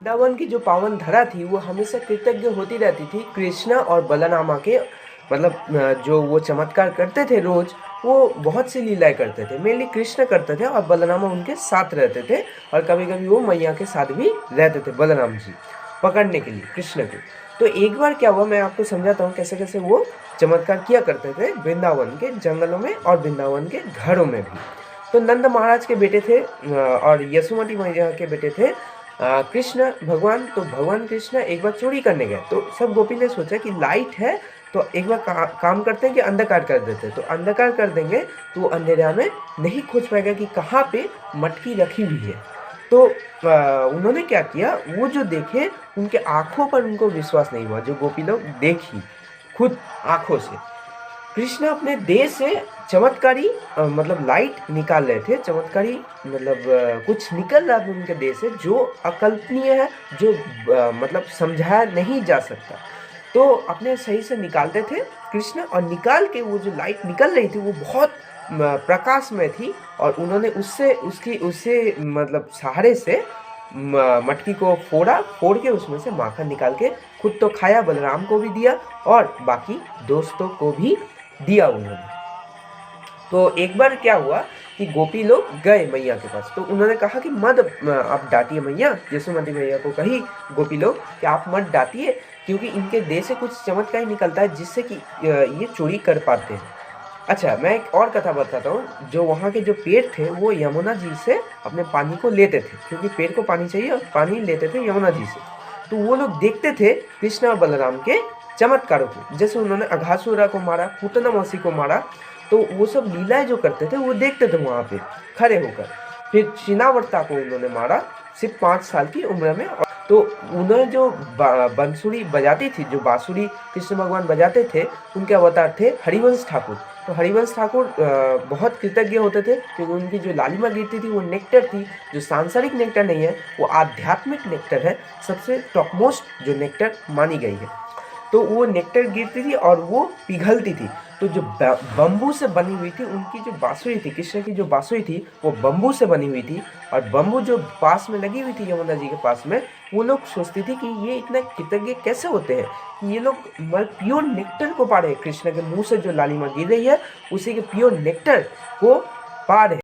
वृंदावन की जो पावन धरा थी वो हमेशा कृतज्ञ होती रहती थी कृष्ण और बलरामा के। मतलब जो वो चमत्कार करते थे रोज, वो बहुत सी लीलाएं करते थे। मेनली कृष्ण करते थे और बलरामा उनके साथ रहते थे, और कभी कभी वो मैया के साथ भी रहते थे, बलराम जी पकड़ने के लिए कृष्ण को। तो एक बार क्या हुआ, मैं आपको समझाता हूँ कैसे कैसे वो चमत्कार किया करते थे वृंदावन के जंगलों में और वृंदावन के घरों में भी। तो नंद महाराज के बेटे थे और यशोमती मैया के बेटे थे कृष्ण भगवान। तो भगवान कृष्ण एक बार चोरी करने गए, तो सब गोपी ने सोचा कि लाइट है तो एक बार काम करते हैं कि अंधकार कर देते हैं। तो अंधकार कर देंगे तो वो अंधेरा में नहीं खोज पाएगा कि कहाँ पे मटकी रखी हुई है। तो उन्होंने क्या किया, वो जो देखे उनके आंखों पर उनको विश्वास नहीं हुआ, जो गोपी लोग देखी खुद आंखों से। कृष्ण अपने देह से चमत्कारी मतलब लाइट निकाल रहे थे, चमत्कारी मतलब कुछ निकल रहा था उनके देह से जो अकल्पनीय है, जो मतलब समझाया नहीं जा सकता। तो अपने सही से निकालते थे कृष्ण, और निकाल के वो जो लाइट निकल रही थी वो बहुत प्रकाशमय थी। और उन्होंने उससे मतलब सहारे से मटकी को फोड़ के उसमें से माखन निकाल के खुद तो खाया, बलराम को भी दिया और बाकी दोस्तों को भी दिया उन्होंने। तो एक बार क्या हुआ कि गोपी लोग गए मैया के पास, तो उन्होंने कहा कि मत आप डांटिए मैया। यशोमती मैया को कही गोपी लोग कि आप मत डांटिए, क्योंकि इनके देह से कुछ चमत्कार निकलता है जिससे कि ये चोरी कर पाते हैं। अच्छा, मैं एक और कथा बताता हूँ। जो वहाँ के जो पेड़ थे वो यमुना जी से अपने पानी को लेते थे, क्योंकि पेड़ को पानी चाहिए और पानी लेते थे यमुना जी से। तो वो लोग देखते थे कृष्ण और बलराम के चमत्कारों को, जैसे उन्होंने अघासुरा को मारा, पूतना मौसी को मारा। तो वो सब लीलाएं जो करते थे वो देखते थे वहाँ पे खड़े होकर। फिर चिनावर्ता को उन्होंने मारा सिर्फ 5 साल की उम्र में। तो उन्होंने जो बंसुरी बजाती थी, जो बांसुरी कृष्ण भगवान बजाते थे, उनके अवतार थे हरिवंश ठाकुर। तो हरिवंश ठाकुर बहुत कृतज्ञ होते थे, क्योंकि उनकी जो लालिमा गिरती थी वो नेक्टर थी, जो सांसारिक नेक्टर नहीं है, वो आध्यात्मिक नेक्टर है, सबसे टॉपमोस्ट जो नेक्टर मानी गई है। तो वो नेक्टर गिरती थी और वो पिघलती थी। तो जो बम्बू से बनी हुई थी उनकी जो बांसुरी थी, कृष्ण की जो बांसुरी थी वो बम्बू से बनी हुई थी। और बम्बू जो पास में लगी हुई थी यमुना जी के पास में, वो लोग सोचती थी कि ये इतने कृतज्ञ कैसे होते हैं कि ये लोग प्योर नेक्टर को पा रहे हैं, कृष्ण के मुंह से जो लालिमा गिर रही है उसी के प्योर नेक्टर को पा रहे हैं।